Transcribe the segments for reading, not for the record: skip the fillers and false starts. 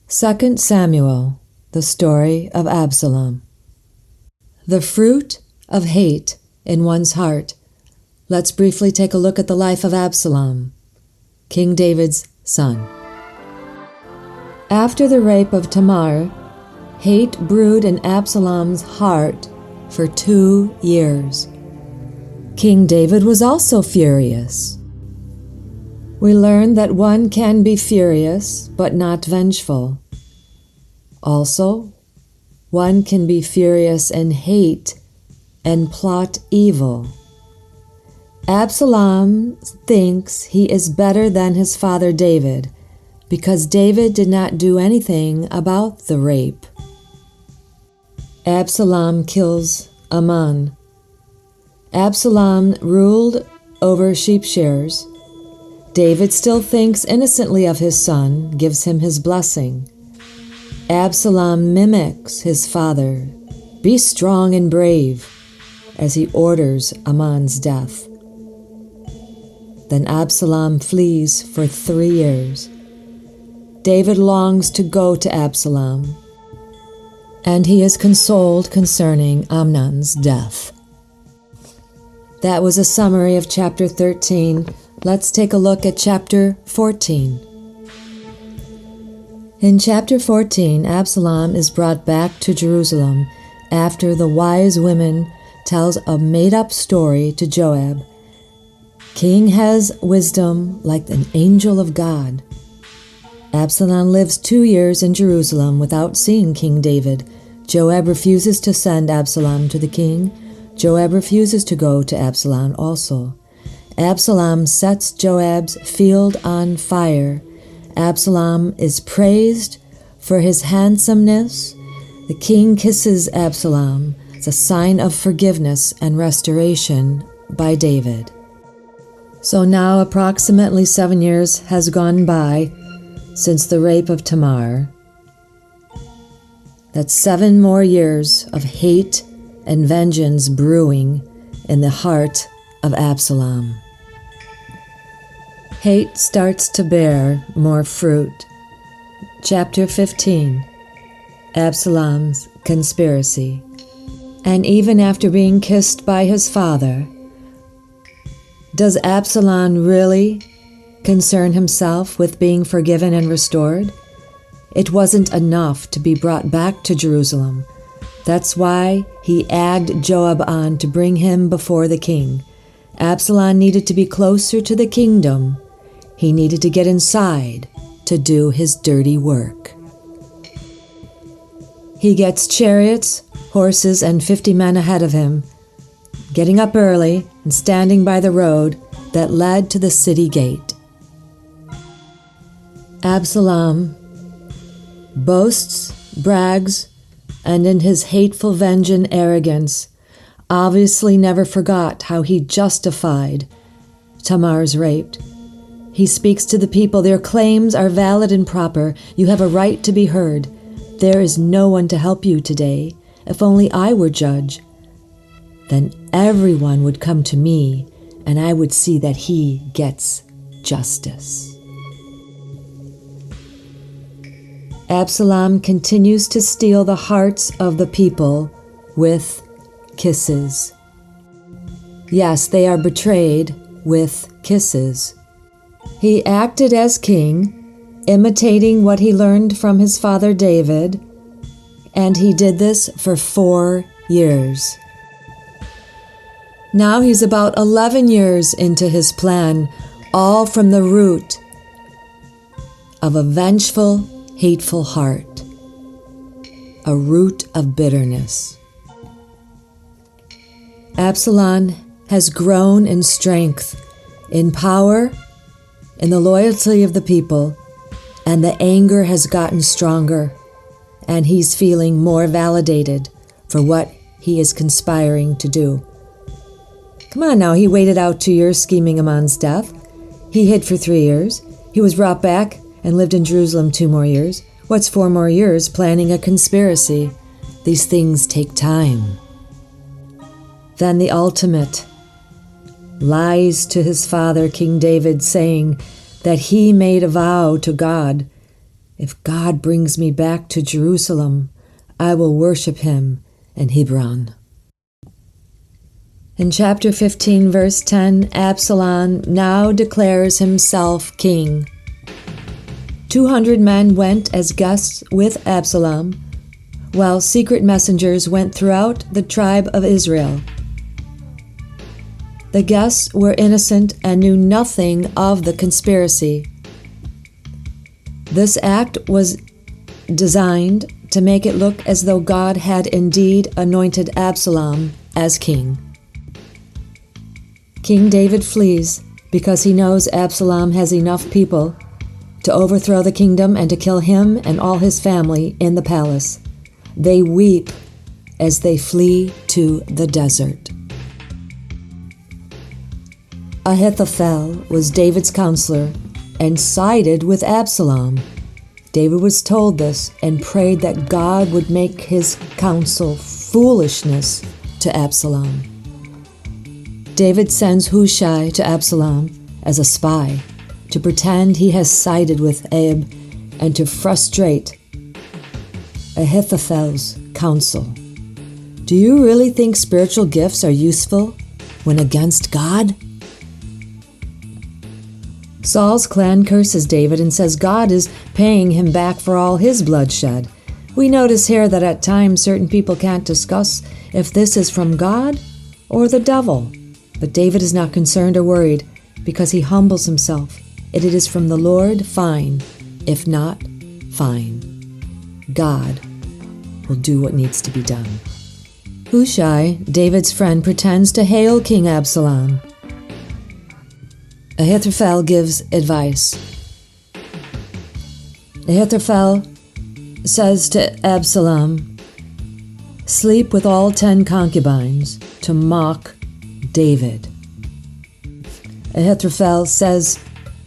2 Samuel, the story of Absalom. The fruit of hate in one's heart. Let's briefly take a look at the life of Absalom, King David's son. After the rape of Tamar, hate brewed in Absalom's heart for 2 years. King David was also furious. We learn that one can be furious but not vengeful. Also, one can be furious and hate and plot evil. Absalom thinks he is better than his father David because David did not do anything about the rape. Absalom kills Amnon. Absalom ruled over sheep shearers. David still thinks innocently of his son, gives him his blessing. Absalom mimics his father, "Be strong and brave," as he orders Amnon's death. Then Absalom flees for 3 years. David longs to go to Absalom, and he is consoled concerning Amnon's death. That was a summary of chapter 13. Let's take a look at chapter 14. In chapter 14, Absalom is brought back to Jerusalem after the wise women tells a made-up story to Joab. King has wisdom like an angel of God. Absalom lives 2 years in Jerusalem without seeing King David. Joab refuses to send Absalom to the king. Joab refuses to go to Absalom also. Absalom sets Joab's field on fire. Absalom is praised for his handsomeness. The king kisses Absalom. It's a sign of forgiveness and restoration by David. So now approximately 7 years has gone by since the rape of Tamar. That's 7 more years of hate and vengeance brewing in the heart of Absalom. Hate starts to bear more fruit. Chapter 15, Absalom's conspiracy. And even after being kissed by his father, does Absalom really concern himself with being forgiven and restored? It wasn't enough to be brought back to Jerusalem. That's why he egged Joab on to bring him before the king. Absalom needed to be closer to the kingdom. He needed to get inside to do his dirty work. He gets chariots, horses, and 50 men ahead of him, getting up early and standing by the road that led to the city gate. Absalom boasts, brags, and in his hateful vengeance arrogance, obviously never forgot how he justified Tamar's rape. He speaks to the people, "Their claims are valid and proper. You have a right to be heard. There is no one to help you today. If only I were judge, then everyone would come to me, and I would see that he gets justice." Absalom continues to steal the hearts of the people with kisses. Yes, they are betrayed with kisses. He acted as king, imitating what he learned from his father David, and he did this for 4 years. Now he's about 11 years into his plan, all from the root of a vengeful, hateful heart, a root of bitterness. Absalom has grown in strength, in power, in the loyalty of the people, and the anger has gotten stronger, and he's feeling more validated for what he is conspiring to do. Come on now, he waited out 2 years scheming Amnon's death. He hid for 3 years. He was brought back and lived in Jerusalem 2 more years. What's 4 more years planning a conspiracy? These things take time. Then the ultimate, lies to his father, King David, saying that he made a vow to God If God brings me back to Jerusalem, I will worship him in Hebron. In chapter 15, verse 10, Absalom now declares himself king. 200 men went as guests with Absalom, while secret messengers went throughout the tribe of Israel. The guests were innocent and knew nothing of the conspiracy. This act was designed to make it look as though God had indeed anointed Absalom as king. King David flees because he knows Absalom has enough people to overthrow the kingdom and to kill him and all his family in the palace. They weep as they flee to the desert. Ahithophel was David's counselor and sided with Absalom. David was told this and prayed that God would make his counsel foolishness to Absalom. David sends Hushai to Absalom as a spy to pretend he has sided with Ahab and to frustrate Ahithophel's counsel. Do you really think spiritual gifts are useful when against God? Saul's clan curses David and says God is paying him back for all his bloodshed. We notice here that at times certain people can't discuss if this is from God or the devil. But David is not concerned or worried because he humbles himself. If it is from the Lord, fine. If not, fine. God will do what needs to be done. Hushai, David's friend, pretends to hail King Absalom. Ahithophel gives advice. Ahithophel says to Absalom, "Sleep with all 10 concubines to mock David." Ahithophel says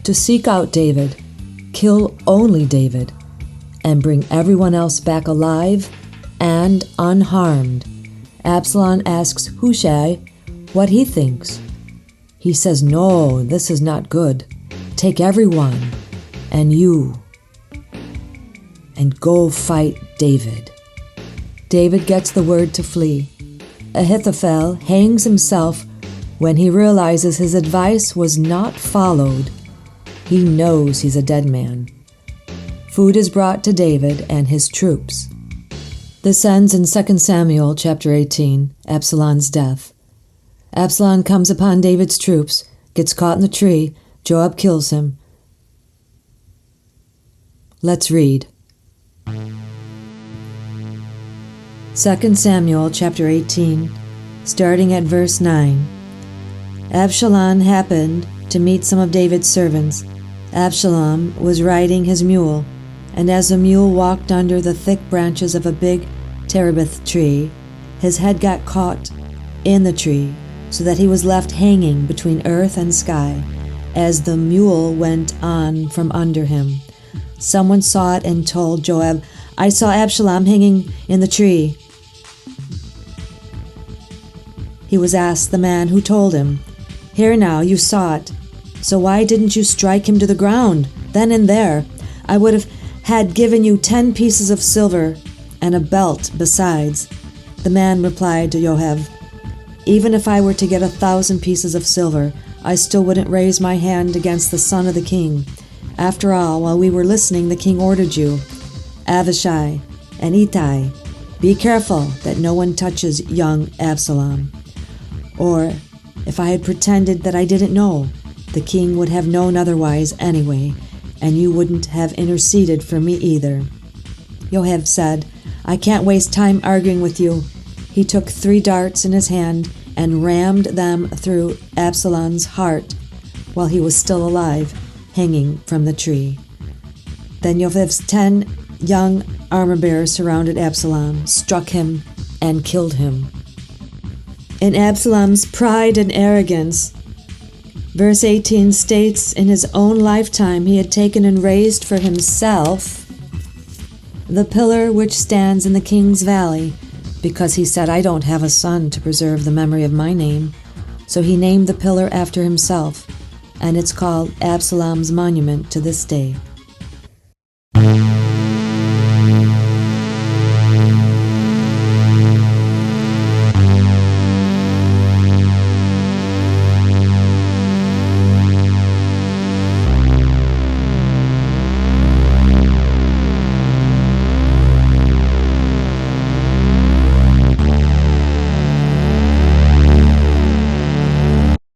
to seek out David, kill only David, and bring everyone else back alive and unharmed. Absalom asks Hushai what he thinks. He says, "No, this is not good. Take everyone and you and go fight David." David gets the word to flee. Ahithophel hangs himself when he realizes his advice was not followed. He knows he's a dead man. Food is brought to David and his troops. This ends in 2 Samuel chapter 18, Absalom's death. Absalom comes upon David's troops, gets caught in the tree. Joab kills him. Let's read. 2 Samuel chapter 18, starting at verse 9. Absalom happened to meet some of David's servants. Absalom was riding his mule, and as the mule walked under the thick branches of a big terebinth tree, his head got caught in the tree, so that he was left hanging between earth and sky, as the mule went on from under him. Someone saw it and told Joab, "I saw Absalom hanging in the tree." He was asked the man who told him, "Here now, you saw it. So why didn't you strike him to the ground, then and there? I would have had given you 10 pieces of silver and a belt besides." The man replied to Joab, "Even if I were to get 1,000 pieces of silver, I still wouldn't raise my hand against the son of the king. After all, while we were listening, the king ordered you, Abishai and Ittai, be careful that no one touches young Absalom. Or, if I had pretended that I didn't know, the king would have known otherwise anyway, and you wouldn't have interceded for me either." Joab said, "I can't waste time arguing with you." He took 3 darts in his hand and rammed them through Absalom's heart while he was still alive, hanging from the tree. Then Joab's 10 young armor-bearers surrounded Absalom, struck him, and killed him. In Absalom's pride and arrogance, verse 18 states in his own lifetime he had taken and raised for himself the pillar which stands in the king's valley, because he said, "I don't have a son to preserve the memory of my name." So he named the pillar after himself, and it's called Absalom's monument to this day.